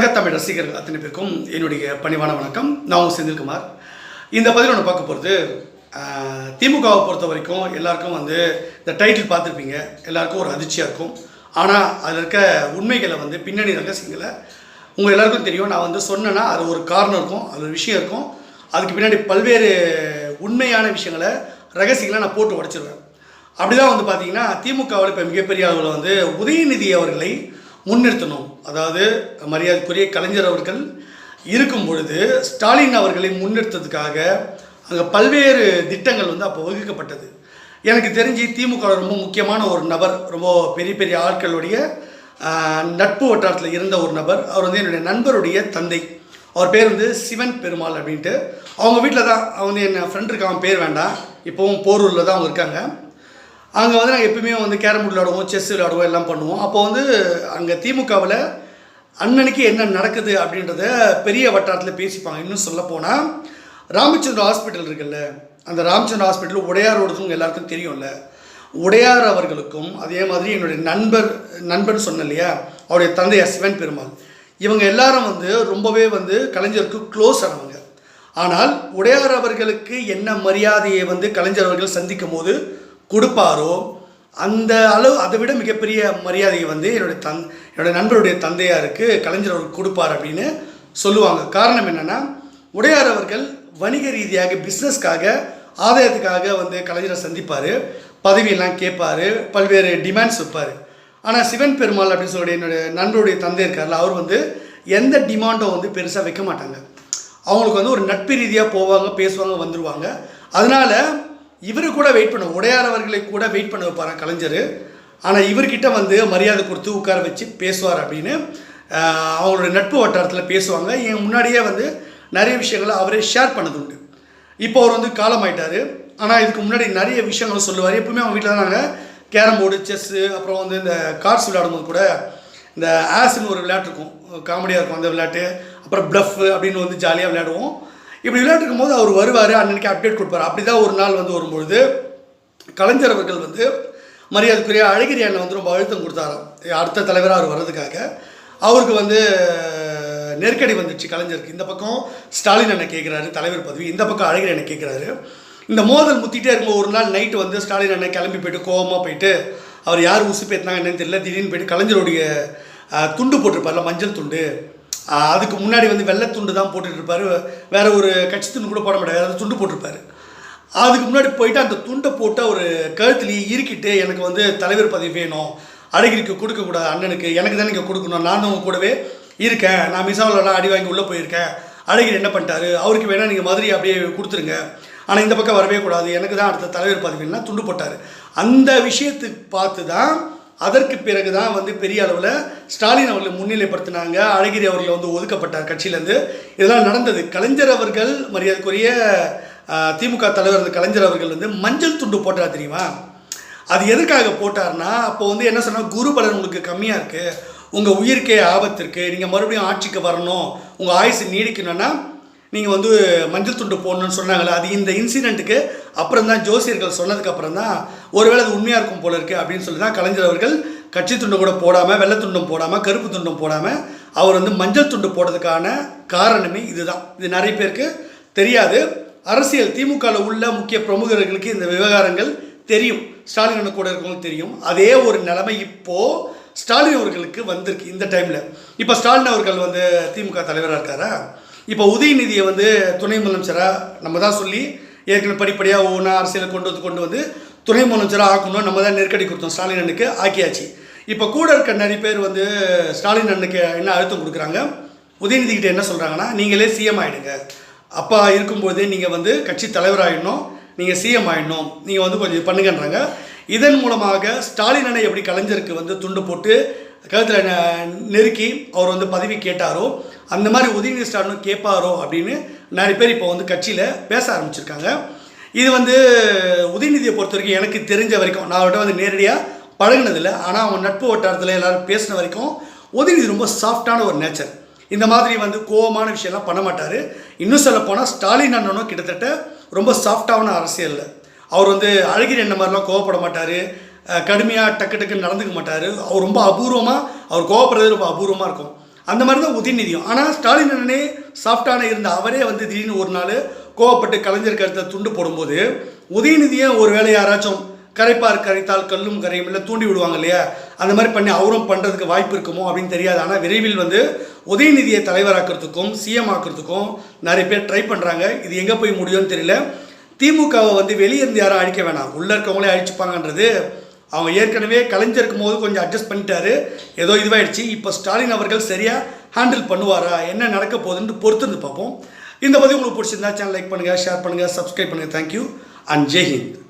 உலகத்தமிழ் ரசிகர்கள் அத்தனை பேருக்கும் என்னுடைய பணிவான வணக்கம். நான் உங்கள் செந்தில்குமார். இந்த பதிவில் ஒன்று பார்க்க போகிறது, திமுகவை பொறுத்த வரைக்கும் எல்லாருக்கும் இந்த டைட்டில் பார்த்துருப்பீங்க, எல்லாருக்கும் ஒரு அதிர்ச்சியாக இருக்கும். ஆனால் அதில் இருக்க உண்மைகளை பின்னணி ரகசியங்களை உங்கள் எல்லாருக்கும் தெரியும். நான் சொன்னேன்னா அது ஒரு காரணம் இருக்கும், அது ஒரு விஷயம் இருக்கும். அதுக்கு பின்னாடி பல்வேறு உண்மையான விஷயங்களை ரகசியங்களை நான் போட்டு உடைச்சிருவேன். அப்படி தான் பார்த்தீங்கன்னா திமுகவில் இப்போ மிகப்பெரிய அளவில் உதயநிதி அவர்களை முன்னிறுத்தணும், அதாவது மரியாதைக்குரிய கலைஞர் அவர்கள் இருக்கும் பொழுது ஸ்டாலின் அவர்களை முன்னிறுத்ததுக்காக அங்கே பல்வேறு திட்டங்கள் அப்போ வகுக்கப்பட்டது. எனக்கு தெரிஞ்சு திமுக ரொம்ப முக்கியமான ஒரு நபர், ரொம்ப பெரிய பெரிய ஆட்களுடைய நட்பு வட்டாரத்தில் இருந்த ஒரு நபர். அவர் என்னுடைய நண்பருடைய தந்தை. அவர் பேர் சிவன் பெருமாள் அப்படின்ட்டு. அவங்க வீட்டில் தான் என் ஃப்ரெண்ட் இருக்க, அவன் பேர் வேண்டாம், இப்போவும் போரூரில் தான் அவங்க இருக்காங்க. அங்கே நாங்கள் எப்பவுமே கேரம் போர்டு விளையாடுவோம், செஸ் விளையாடுவோம், எல்லாம் பண்ணுவோம். அப்போ அங்கே திமுகவில் அன்னன்னைக்கு என்ன நடக்குது அப்படின்றத பெரிய வட்டாரத்தில் பேசிப்பாங்க. இன்னும் சொல்லப்போனால் ராமச்சந்திர ஹாஸ்பிட்டல் இருக்குல்ல, அந்த ராமச்சந்திர ஹாஸ்பிட்டல் உடையாரோடதும் எல்லாருக்கும் தெரியும்ல. உடையார் அவர்களுக்கும் அதே மாதிரி என்னுடைய நண்பன் சொன்னேன் இல்லையா, அவருடைய தந்தையார் சிவன் பெருமாள், இவங்க எல்லாரும் ரொம்பவே கலைஞருக்கு க்ளோஸ் ஆனவங்க. ஆனால் உடையார் அவர்களுக்கு என்ன மரியாதையை கலைஞர் அவர்கள் சந்திக்கும் போது கொடுப்பாரோ அந்த அளவு, அதை விட மிகப்பெரிய மரியாதையை என்னுடைய நண்பருடைய தந்தையாருக்கு கலைஞர் அவருக்கு கொடுப்பார் அப்படின்னு சொல்லுவாங்க. காரணம் என்னென்னா, உடையார் அவர்கள் வணிக ரீதியாக பிஸ்னஸ்க்காக ஆதாயத்துக்காக கலைஞரை சந்திப்பார், பதவியெல்லாம் கேட்பார், பல்வேறு டிமாண்ட்ஸ் வைப்பார். ஆனால் சிவன் பெருமாள் அப்படின்னு சொல்லி என்னுடைய நண்பருடைய தந்தை இருக்கார்ல, அவர் எந்த டிமாண்டும் பெருசாக வைக்க மாட்டாங்க. அவங்களுக்கு ஒரு நட்பு ரீதியாக போவாங்க, பேசுவாங்க, வந்துடுவாங்க. அதனால் இவரு கூட வெயிட் பண்ண, உடையார் அவர்களை கூட வெயிட் பண்ண வைப்பார் கலைஞர். ஆனால் இவர்கிட்ட மரியாதை கொடுத்து உட்கார வச்சு பேசுவார் அப்படின்னு அவங்களுடைய நட்பு வட்டாரத்தில் பேசுவாங்க. என் முன்னாடியே நிறைய விஷயங்களை அவரே ஷேர் பண்ணது உண்டு. இப்போ அவர் காலமாயிட்டார். ஆனால் இதுக்கு முன்னாடி நிறைய விஷயங்கள் சொல்லுவார். எப்பவுமே அவங்க வீட்டில் தான் நாங்கள் கேரம் போர்டு, செஸ்ஸு, அப்புறம் இந்த கார்ட்ஸ் விளையாடும்போது கூட இந்த ஆஸ்ன்னு ஒரு விளையாட்டு இருக்கும், காமெடியாக இருக்கும் அந்த விளையாட்டு. அப்புறம் ப்ளஃப் அப்படின்னு ஜாலியாக விளையாடுவோம். இப்படி விளையாட்டுக்கும் போது அவர் வருவார், அன்னைக்கு அப்டேட் கொடுப்பார். அப்படி தான் ஒரு நாள் வரும்பொழுது கலைஞர் அவர்கள் மரியாதைக்குரிய அழகிரி அண்ணன் ரொம்ப அழுத்தம் கொடுத்தாராம், அடுத்த தலைவராக அவர் வர்றதுக்காக. அவருக்கு நெருக்கடி வந்துடுச்சு கலைஞருக்கு. இந்த பக்கம் ஸ்டாலின் அண்ணன் கேட்குறாரு தலைவர் பதவி, இந்த பக்கம் அழகிரி அண்ணன் கேட்குறாரு. இந்த மோதல் முத்திட்டே இருக்கும்போது ஒரு நாள் நைட்டு ஸ்டாலின் அண்ணன் கிளம்பி போயிட்டு கோவமாக போயிட்டு, அவர் யார் உசுப்பேற்றினாங்க என்னன்னு தெரியல, திடீர்னு போயிட்டு கலைஞருடைய துண்டு போட்டிருப்பார்ல, மஞ்சள் துண்டு, அதுக்கு முன்னாடி வெள்ளை துண்டு தான் போட்டுட்ருப்பார், வேறு ஒரு கட்சி துண்டு கூட போட மாட்டார், வேறு துண்டு போட்டிருப்பார். அதுக்கு முன்னாடி போயிட்டு அந்த துண்டை போட்டு அவர் கழுத்துலேயே இறுக்கிட்டு, எனக்கு தலைவர் பதவி வேணும், அழகிரிக்கு கொடுக்கக்கூடாது, அண்ணனுக்கு எனக்கு தானே இங்கே கொடுக்கணும், நானும் அவங்க கூடவே இருக்கேன், நான் மிசாவிலலாம் அடி வாங்கி உள்ளே போயிருக்கேன், அழகிரி என்ன பண்ணிட்டாரு, அவருக்கு வேணால் நீங்கள் மதுரை அப்படியே கொடுத்துருங்க, ஆனால் இந்த பக்கம் வரவே கூடாது, எனக்கு தான் அடுத்த தலைவர் பதவின்னா துண்டு போட்டார். அந்த விஷயத்துக்கு பார்த்து தான் அதற்கு பிறகு தான் பெரிய அளவில் ஸ்டாலின் அவர்களை முன்னிலைப்படுத்தினாங்க. அழகிரி அவர்கள் ஒதுக்கப்பட்டார் கட்சியிலேருந்து. இதெல்லாம் நடந்தது. கலைஞர் அவர்கள் மரியாதைக்குரிய திமுக தலைவர் கலைஞர் அவர்கள் மஞ்சள் துண்டு போட்டார் தெரியுமா? அது எதற்காக போட்டார்னா, அப்போ என்ன சொன்னால், குரு பலன் உங்களுக்கு கம்மியாக இருக்குது, உங்கள் உயிருக்கே ஆபத்து இருக்குது, நீங்கள் மறுபடியும் ஆட்சிக்கு வரணும், உங்கள் ஆயுசு நீடிக்கணும்னா நீங்கள் மஞ்சள் துண்டு போடணும்னு சொன்னாங்களே. அது இந்த இன்சிடெண்ட்டுக்கு அப்புறம் தான், ஜோசியர்கள் சொன்னதுக்கப்புறம் தான் ஒருவேளை அது உண்மையாக இருக்கும் போல இருக்குது அப்படின்னு சொல்லி தான் கலைஞர் அவர்கள் கட்சி துண்டு கூட போடாமல், வெள்ளை துண்டும் போடாமல், கருப்பு துண்டும் போடாமல் அவர் மஞ்சள் துண்டு போடுறதுக்கான காரணமே இதுதான். இது நிறைய பேருக்கு தெரியாது. அரசியல் திமுகவில் உள்ள முக்கிய பிரமுகர்களுக்கு இந்த விவகாரங்கள் தெரியும், ஸ்டாலின் கூட இருக்கவங்களுக்கு தெரியும். அதே ஒரு நிலைமை இப்போது ஸ்டாலின் அவர்களுக்கு வந்திருக்கு இந்த டைமில். இப்போ ஸ்டாலின் அவர்கள் திமுக தலைவராக இருக்காரா, இப்போ உதயநிதியை துணை முதலமைச்சராக நம்ம தான் சொல்லி ஏற்கனவே படிப்படியாக ஒவ்வொன்றா அரசியலை கொண்டு வந்து துணை முதலமைச்சராக ஆக்கணும், நம்ம தான் நெருக்கடி கொடுத்தோம், ஸ்டாலின் அண்ணனுக்கு ஆக்கியாச்சு. இப்போ கூட இருக்க நிறைய பேர் ஸ்டாலின் அண்ணனுக்கு என்ன அழுத்தம் கொடுக்குறாங்க, உதயநிதிக்கிட்ட என்ன சொல்கிறாங்கன்னா, நீங்களே சிஎம் ஆகிடுங்க, அப்பா இருக்கும்போதே நீங்கள் கட்சி தலைவராகிடணும், நீங்கள் சிஎம் ஆகிடணும், நீங்கள் கொஞ்சம் பண்ணுங்கன்றாங்க. இதன் மூலமாக ஸ்டாலின் அண்ணன் எப்படி கலைஞருக்கு துண்டு போட்டு கழுத்தில் நெருக்கி அவர் பதவி கேட்டாரோ, அந்த மாதிரி உதயநிதி ஸ்டாலினும் கேட்பாரோ அப்படின்னு நிறைய பேர் இப்போ கட்சியில் பேச ஆரம்பிச்சிருக்காங்க. இது உதயநிதியை பொறுத்த வரைக்கும் எனக்கு தெரிஞ்ச வரைக்கும், நான் அவர்கிட்ட நேரடியாக பழகினதில்லை, ஆனால் அவங்க நட்பு வட்டாரத்தில் எல்லோரும் பேசின வரைக்கும் உதயநிதி ரொம்ப சாஃப்டான ஒரு நேச்சர். இந்த மாதிரி கோவமான விஷயம்லாம் பண்ண மாட்டார். இன்னும் சொல்ல போனால் ஸ்டாலின் அண்ணனும் கிட்டத்தட்ட ரொம்ப சாஃப்டான அரசியலில் அவர் அழகிரி என்ன மாதிரிலாம் கோவப்பட மாட்டார், கடுமையாக டக்கு டக்குன்னு நடந்துக்க மாட்டார். அவர் ரொம்ப அபூர்வமாக, அவர் கோவப்படுறது ரொம்ப அபூர்வமாக இருக்கும். அந்த மாதிரி தான் உதயநிதியும். ஆனால் ஸ்டாலின் அண்ணனே சாஃப்டான இருந்த அவரே வந்து திடீர்னு ஒரு நாள் கோவப்பட்டு கலைஞர் கருத்தை துண்டு போடும்போது உதயநிதியை ஒரு வேளை யாராச்சும் கரைப்பார் கரைத்தால் கல்லும் கரையும் இல்லை தூண்டி விடுவாங்க இல்லையா, அந்த மாதிரி பண்ணி அவரும் பண்ணுறதுக்கு வாய்ப்பு இருக்குமோ அப்படின்னு தெரியாது. ஆனால் விரைவில் வந்து உதயநிதியை தலைவராக்கிறதுக்கும் சிஎம் ஆக்கிறதுக்கும் நிறைய பேர் ட்ரை பண்ணுறாங்க. இது எங்கே போய் முடியும்னு தெரியல. திமுகவை வந்து வெளியே இருந்து யாரும் அழிக்க வேணாம், உள்ளே இருக்கவங்களே அழிச்சுப்பாங்கன்றது அவங்க ஏற்கனவே கலைஞர் இருக்கும் போது கொஞ்சம் அட்ஜஸ்ட் பண்ணிட்டாரு, ஏதோ இதுவாகிடுச்சு. இப்போ ஸ்டாலின் அவர்கள் சரியாக ஹேண்டில் பண்ணுவாரா, என்ன நடக்க போகுதுன்னு பொறுத்திருந்து பார்ப்போம். இந்த பதிவு உங்களுக்கு பிடிச்சிருந்தா சேனல் லைக் பண்ணுங்கள், ஷேர் பண்ணுங்கள், சப்ஸ்கிரைப் பண்ணுங்கள். Thank you and Jai Hind.